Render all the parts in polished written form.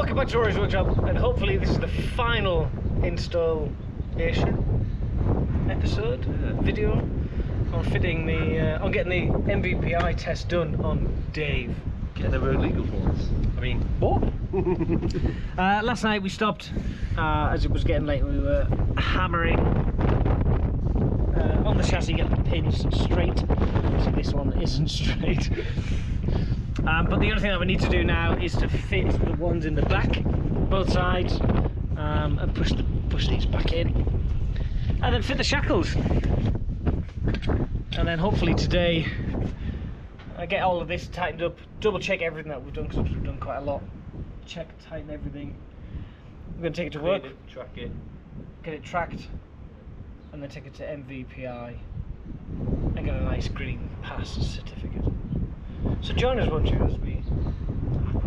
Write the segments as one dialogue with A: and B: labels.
A: welcome back to Rory's Workshop, and hopefully this is the final installation episode, video on fitting the, on getting the MVPI test done on Dave.
B: Getting a road legal for us. I mean,
A: what? Last night we stopped as it was getting late. We were hammering on the chassis, get the pins straight. So this one isn't straight. But the other thing that we need to do now is to fit the ones in the back, both sides, and push these back in, and then fit the shackles. And then hopefully today I get all of this tightened up, double check everything that we've done, because we've done quite a lot. Check, tighten everything. We're going to take it to work,
B: track it,
A: get it tracked, and then take it to MVPI and get a nice green pass certificate. So join us, won't you, as we...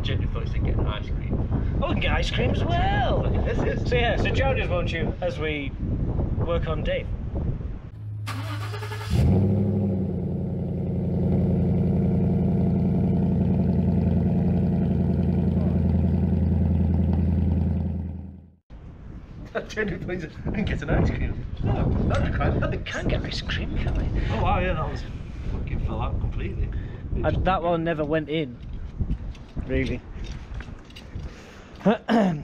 B: genuinely thought you getting ice cream.
A: Oh, we can get ice cream as well!
B: Yes.
A: So yeah, so join us, won't you, as we work on Dave.
B: I genuinely thought you get an ice cream. Oh,
A: We can get ice cream, can't we?
B: oh wow, yeah, that was fucking fell out completely.
A: That one never went in, really.
B: The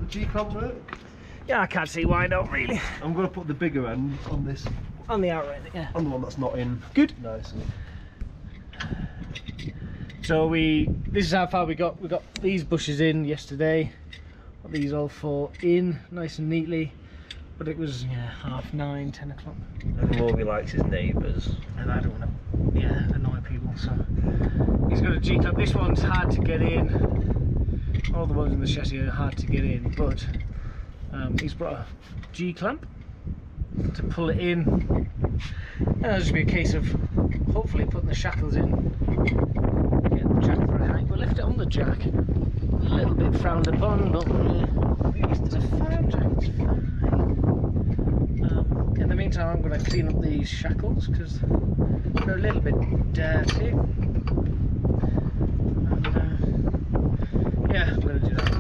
B: G-clamp work?
A: Yeah, I can't see why not, really.
B: I'm going to put the bigger end on this,
A: On the outright, yeah.
B: on the one that's not in.
A: Good.
B: Nicely.
A: So this is how far we got. We got these bushes in yesterday. Got these all four in, nice and neatly. But it was 9:30, 10 o'clock.
B: And Rory likes his neighbours.
A: And I don't want to, annoy people, so he's got a G-clamp. This one's hard to get in. All the ones in the chassis are hard to get in, but he's brought a G-clamp to pull it in. And it'll just be a case of hopefully putting the shackles in, getting the jack for a hang. We left it on the jack, a little bit frowned upon, but it's a fine jack, it's fine. In the meantime, I'm going to clean up these shackles because they're a little bit dirty. And, yeah, I'm going to do that.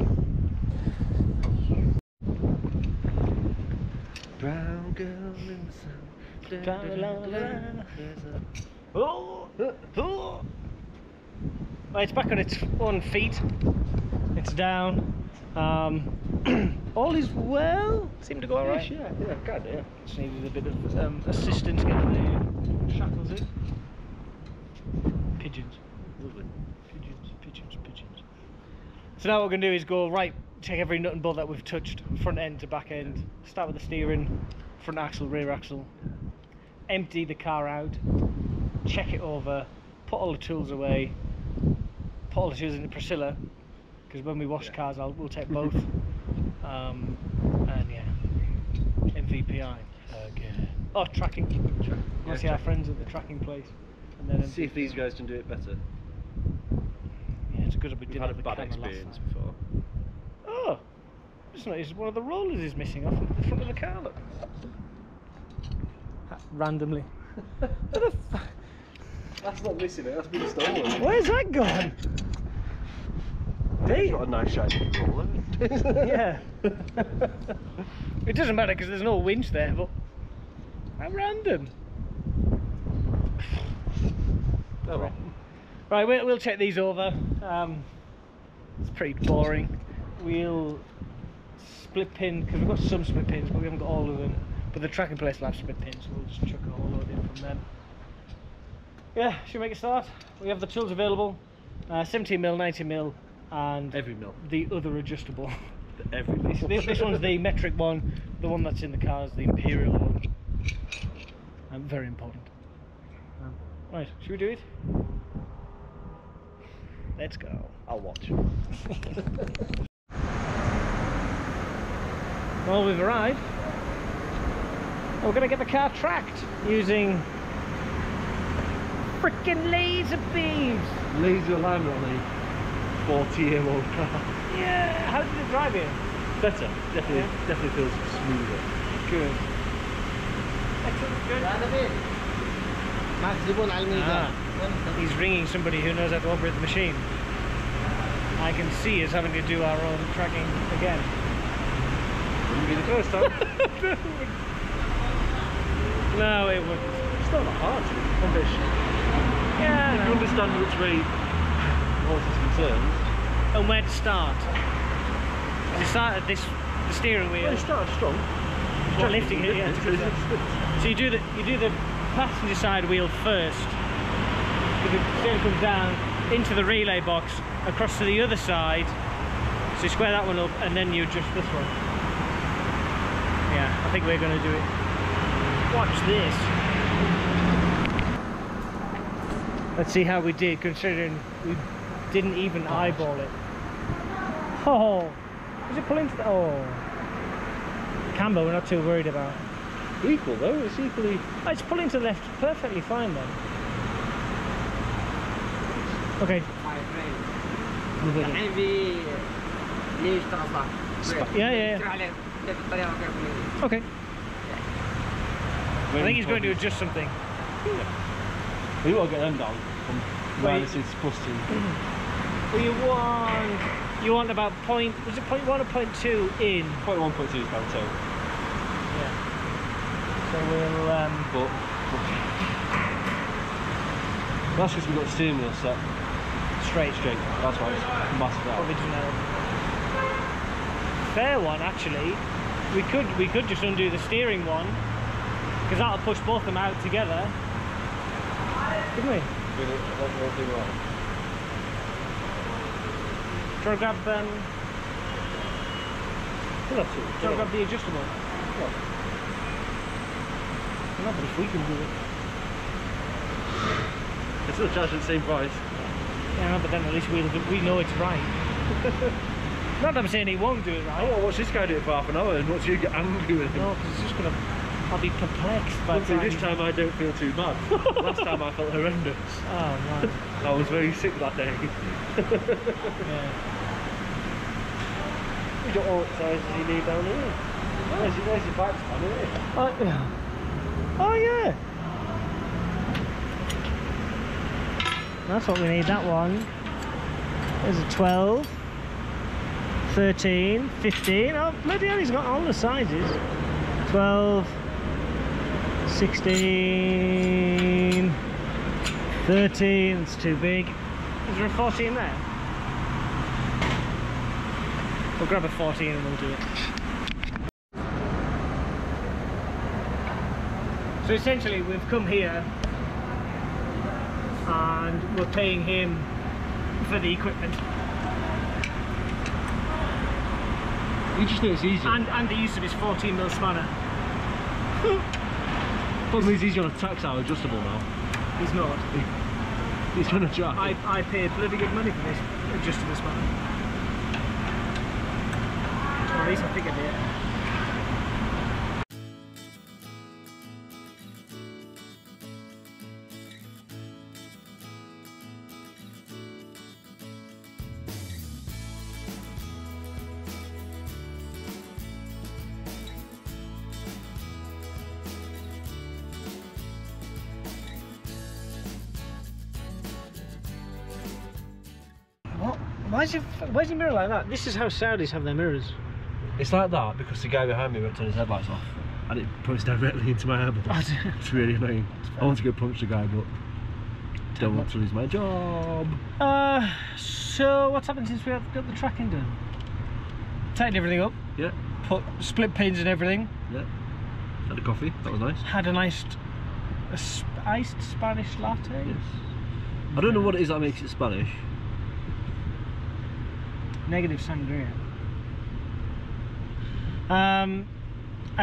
B: Brown girl in the sun.
A: Right, it's back on its own feet. It's down. All is well. Seemed to go alright.
B: Yeah, good, yeah.
A: Just needed a bit of assistance getting the shackles in. Pigeons.
B: Lovely.
A: Pigeons. So now what we're going to do is go right, check every nut and bolt that we've touched, front end to back end. Start with the steering, front axle, rear axle. Empty the car out, check it over, put all the tools away, put all the tools into Priscilla, because when we wash cars we'll take both. And yeah, MVPI again. Oh, tracking. We'll see our friends at the tracking place, and then
B: See if these guys can do it better.
A: Yeah, it's good that we
B: We've
A: did
B: had
A: have
B: a
A: the
B: bad
A: camera last
B: experience
A: time.
B: before.
A: Oh, it's not. It's one of the rollers is missing off the front of the car. Look. Randomly.
B: That's not missing it, that's been stolen.
A: Where's that gone?
B: Dave's got a nice shiny roller.
A: Yeah. It doesn't matter because there's no winch there, but how random.
B: Oh well.
A: Right, we'll check these over. It's pretty boring. We'll split pin, because we've got some split pins, but we haven't got all of them. But the tracking place will have split pins, so we'll just chuck a whole load in from them. Yeah, should we make a start? We have the tools available, 17mm, 90mm, and
B: Every mil.
A: the other adjustable.
B: Every mil.
A: This one's the metric one, the one that's in the car is the imperial one. Very important. Right, should we do it? Let's go.
B: I'll watch.
A: Well, we've arrived. We're going to get the car tracked using frickin' laser beams.
B: Laser alignment on a 40-year-old car.
A: Yeah, how did it drive here?
B: Better. Definitely feels smoother.
A: Good. Excellent, good. He's ringing somebody who knows how to operate the machine. I can see us having to do our own tracking again.
B: Wouldn't be the first time.
A: No, it wouldn't.
B: It's not that hard to accomplish.
A: Yeah.
B: If you understand which way horse is concerned.
A: And where to start. You start at this, the steering wheel.
B: Well, you start strong.
A: Start lifting it, yeah. So you do the passenger side wheel first. The steering comes down into the relay box, across to the other side. So you square that one up, and then you adjust this one. Yeah, I think we're going to do it. Watch this. Let's see how we did, considering we didn't even eyeball it. Oh, is it pulling to the... Oh. Camber, we're not too worried about.
B: Equal though, it's equally...
A: Oh, it's pulling to the left perfectly fine then. Okay. Yeah. Okay. I think he's going to adjust something.
B: Yeah. We want to get them down from minus it's plus 2.
A: Well, you want about point, was it 0.1 or 0.2 in?
B: 0.1, 0.2 is about 2.
A: Yeah. So we'll
B: but that's because we've got the steering wheel set
A: straight.
B: That's why it's massive out.
A: Fair one actually. We could just undo the steering one, because that'll push both of them out together. Couldn't we? Do you want to grab the adjustable?
B: Yeah.
A: No, but if we can do it.
B: It's still charged at the same price.
A: Yeah, no, but then at least we know it's right. Not that I'm saying he won't do it right.
B: I want to watch this guy do it for half an hour and watch you get angry with him.
A: No, because it's just gonna... I'll be perplexed by
B: this time I don't feel too bad. Last time I felt horrendous.
A: Oh man.
B: I was very sick that day.
A: Yeah.
B: You got all the sizes you need down here. There's your bike stand, isn't it?
A: Oh yeah. That's what we need, that one. There's a 12, 13, 15. Oh bloody hell, he's got all the sizes. 12, 16, 13, it's too big. Is there a 14 there? We'll grab a 14 and we'll do it. So essentially we've come here and we're paying him for the equipment.
B: You just know it's easier.
A: And the use of his 14mm spanner.
B: Problem is he's on a tactile adjustable now.
A: He's not.
B: He's on a jack.
A: I paid bloody good money for this adjustable spanner. Or at least I think I did. Why's your mirror like that? This is how Saudis have their mirrors.
B: It's like that because the guy behind me went to turn his headlights off and it points directly into my eyeballs. It's really annoying. I want to go punch the guy but don't want to lose my job.
A: So what's happened since we got the tracking done? Tightened everything up.
B: Yeah.
A: Put split pins and everything.
B: Yeah. Had a coffee, that was nice.
A: Had a nice iced Spanish latte.
B: Yes. I don't know what it is that makes it Spanish.
A: Negative sangria. And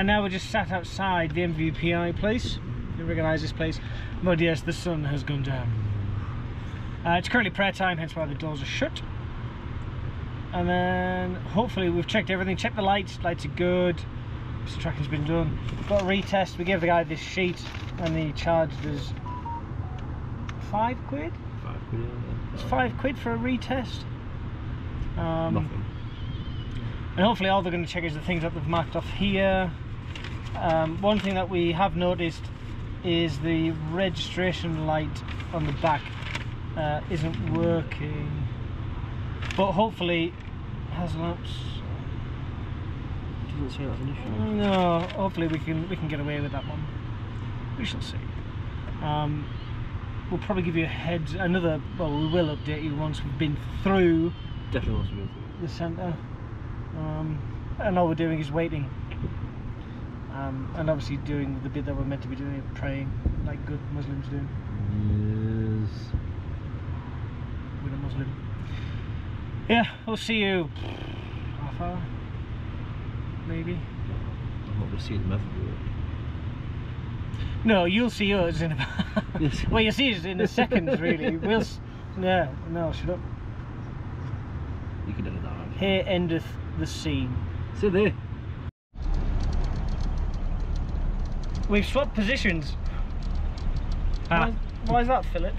A: now we're just sat outside the MVPI place. You recognise this place? But yes, the sun has gone down. It's currently prayer time, hence why the doors are shut. And then hopefully we've checked everything, checked the lights are good. So tracking's been done. Got a retest, we gave the guy this sheet and he charged us £5?
B: 5 quid, yeah.
A: It's £5 for a retest.
B: Nothing.
A: And hopefully all they're going to check is the things that they've marked off here. One thing that we have noticed is the registration light on the back isn't working. But hopefully, hazard lamps.
B: Doesn't say that's an issue.
A: No, hopefully we can get away with that one. We shall see. We'll probably give you well, we will update you once we've been through.
B: Definitely once we've been through
A: the centre. And all we're doing is waiting. And obviously doing the bit that we're meant to be doing, praying, like good Muslims do.
B: Yes.
A: With a Muslim. Yeah, we'll see you half hour, maybe.
B: I'm not going to see the method.
A: No, you'll see us in about.
B: Yes.
A: Well, you'll see us in a second, really. Yeah, no, shut up.
B: You can edit that out.
A: Here endeth the scene.
B: See there.
A: We've swapped positions. Why is that, Philip?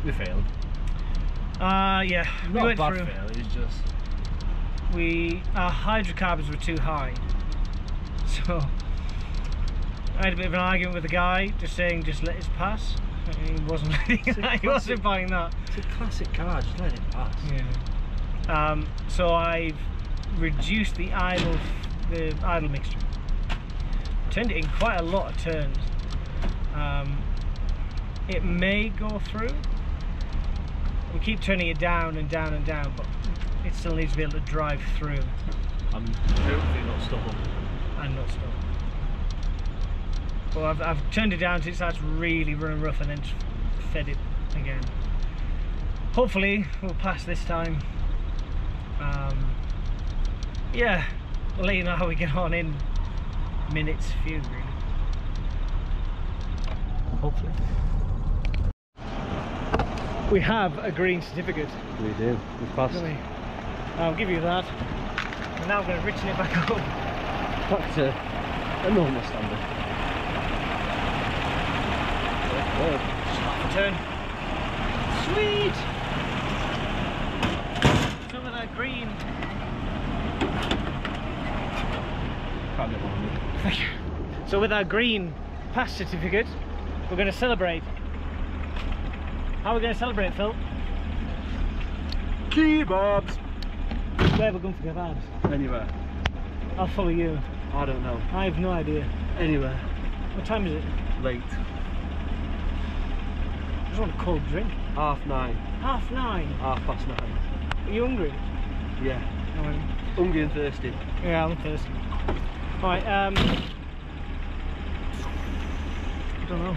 B: We failed.
A: Yeah. We
B: Not
A: went
B: a bad
A: through.
B: fail, it's just...
A: Our hydrocarbons were too high. So I had a bit of an argument with the guy, just saying just let it pass. And he wasn't letting that. He wasn't buying that.
B: It's a classic car, just let it pass.
A: Yeah. So I've reduced the idle mixture. Turned it in quite a lot of turns. It may go through. We keep turning it down and down and down, but it still needs to be able to drive through.
B: I'm hopefully not stubborn.
A: And not stop. Well, I've turned it down until it starts really running rough and then just fed it again. Hopefully we'll pass this time. Yeah, we'll let you know how we get on in minutes few, really. Hopefully. We have a green certificate.
B: We do. We've passed.
A: Really? I'll give you that. And now I'm going to richen it back up.
B: Back to a normal standard.
A: Turn. Sweet! Some of that green.
B: Can't get one of me.
A: Thank you. So with our green pass certificate, we're going to celebrate. How are we going to celebrate, Phil?
B: Kebabs!
A: Where are we going for kebabs?
B: Anywhere.
A: I'll follow you.
B: I don't know.
A: I have no idea.
B: Anywhere.
A: What time is it?
B: Late.
A: I just want a cold drink.
B: 9:30.
A: 9:30?
B: 9:30.
A: Are you hungry?
B: Yeah.
A: Alright.
B: Hungry and thirsty.
A: Yeah, I'm thirsty. Alright, I don't know.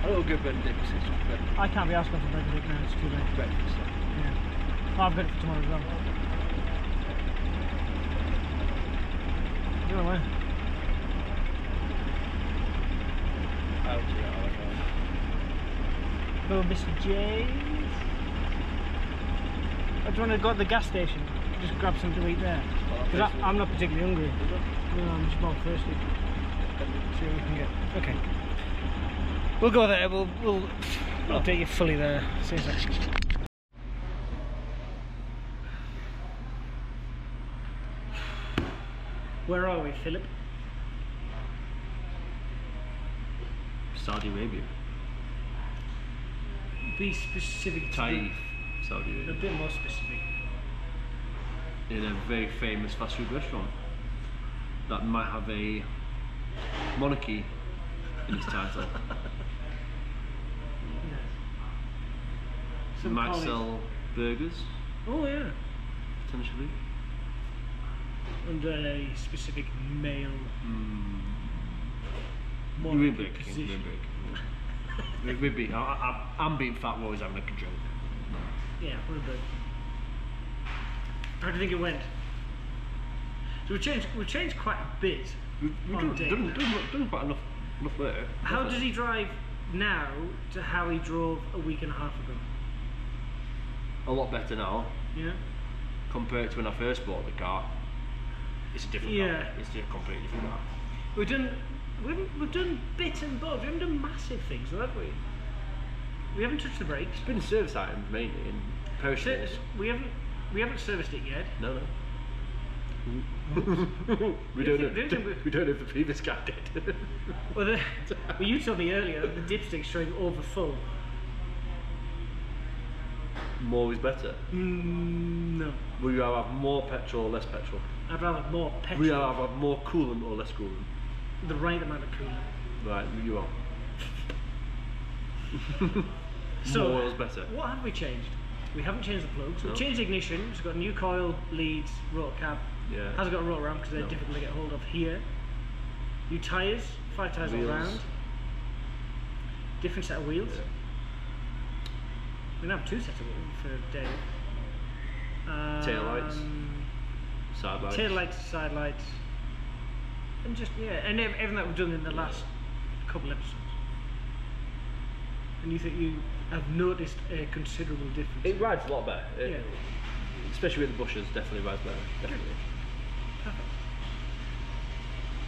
B: A little good Benedict.
A: I can't be asking for breakfast now, it's too late.
B: Breakfast.
A: Yeah. Oh, I've got it for tomorrow as well. You know where? Go Mr. J's. Or do you want to go to the gas station? Just grab something to eat there. Because I'm not particularly hungry. No, I'm just more thirsty. See what we can get. Okay. We'll go there. We'll update you fully there. See you in a sec. Where are we, Philip?
B: Saudi Arabia.
A: Be specific.
B: Taif, Saudi
A: A
B: Arabia.
A: bit more specific.
B: In a very famous fast food restaurant that might have a monarchy in its title.
A: Some
B: Might
A: colleagues.
B: sell burgers,
A: Oh yeah.
B: potentially.
A: Under a specific male
B: We're big.
A: position.
B: We're big. I'm being fat, always having a control.
A: Yeah, we're good. How do you think it went? So we've changed quite a bit.
B: We've done quite enough there.
A: How does he drive now to how he drove a week and a half ago?
B: A lot better now
A: Yeah.
B: compared to when I first bought the car. It's a different car. It's a completely different car.
A: We've done bits and bobs. We haven't done massive things, have we? We haven't touched the brakes.
B: It's been service items mainly and perishables.
A: We haven't serviced it yet.
B: No. we don't know if the previous guy did.
A: Well, you told me earlier the dipstick's showing over full.
B: More is better?
A: No.
B: Would you rather have more petrol or less petrol?
A: I'd rather have more petrol.
B: Would you rather have more coolant or less coolant?
A: The right amount of coolant.
B: Right, you are.
A: So,
B: more oil's better.
A: What have we changed? We haven't changed the plugs.
B: No.
A: We've changed the ignition. It's got a new coil, leads, rotor cap.
B: Yeah.
A: Hasn't got a rotor ramp because they're difficult to get hold of here. New tyres, 5 tyres all round. Different set of wheels.
B: Yeah.
A: We now have 2 sets of wheels for Dave.
B: Tail lights. Side lights.
A: Tail lights, side lights. And just, and everything that we've done in the last couple episodes. And you think you have noticed a considerable difference?
B: It rides a lot better.
A: Yeah.
B: Especially with the bushes, definitely rides better. Definitely.
A: Perfect.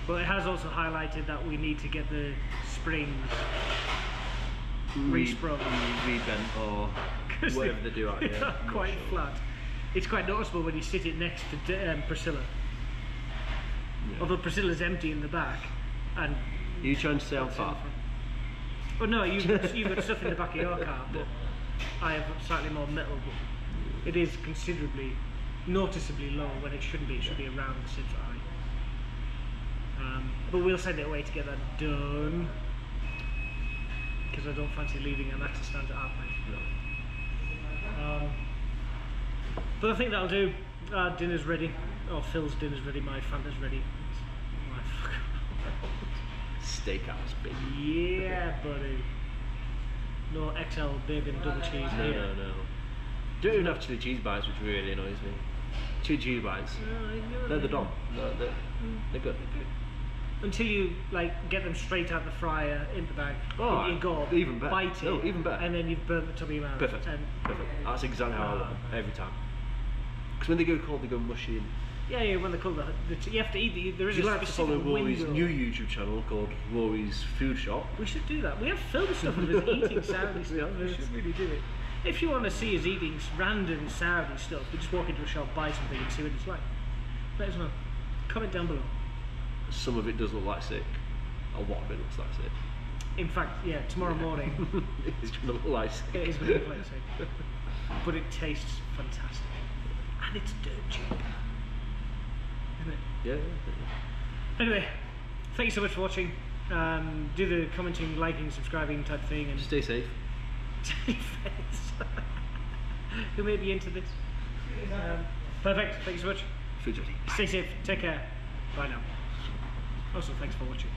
A: But it has also highlighted that we need to get the springs re-sprung.
B: Rebent or whatever they do out here.
A: They're quite flat. It's quite noticeable when you sit it next to Priscilla.
B: Yeah.
A: Although Priscilla's empty in the back. And
B: Are you trying to say I'm fat?
A: well, no, you've got stuff in the back of your car, but I have slightly more metal. But it is considerably, noticeably low when it shouldn't be. It should be around the 6 foot height. But we'll send it away to get that done. Because I don't fancy leaving an axle stand at our place.
B: No.
A: But I think that'll do. Our dinner's ready. Or Phil's dinner's ready. My Fanta's ready. My
B: Steakhouse, baby.
A: yeah, buddy. No XL bacon double cheese
B: No,
A: here.
B: no. Don't even have chili cheese bites, which really annoys me. Chili cheese bites. They're the dom. They're good.
A: Until you get them straight out the fryer in the bag.
B: Oh,
A: you go
B: even better.
A: bite it,
B: No, even better.
A: and then you've burnt the top of your mouth.
B: Perfect.
A: And
B: Perfect. That's exactly how I want it every time. Because when they go cold, they go mushy. And
A: yeah, when they're called you have to eat. There is
B: you
A: a
B: like to
A: specific
B: follow Rory's
A: window.
B: new YouTube channel called Rory's Food Shop.
A: We should do that. We have filmed stuff of us eating Saudi stuff. We should really do it. If you want to see us eating random Saudi stuff, we just walk into a shop, buy something, and see what it's like. Let us know. Comment down below.
B: Some of it does look like sick. A lot of it looks like sick.
A: In fact, yeah, tomorrow morning
B: It's going to look like sick.
A: it is going to look like sick, but it tastes fantastic, and it's dirt cheap, isn't it?
B: Yeah.
A: Anyway, thank you so much for watching. Do the commenting, liking, subscribing type thing, and
B: Stay safe.
A: who may be into this. Perfect. Thank you so much.
B: Food ready.
A: Stay safe. Take care. Bye now. Also, thanks for watching.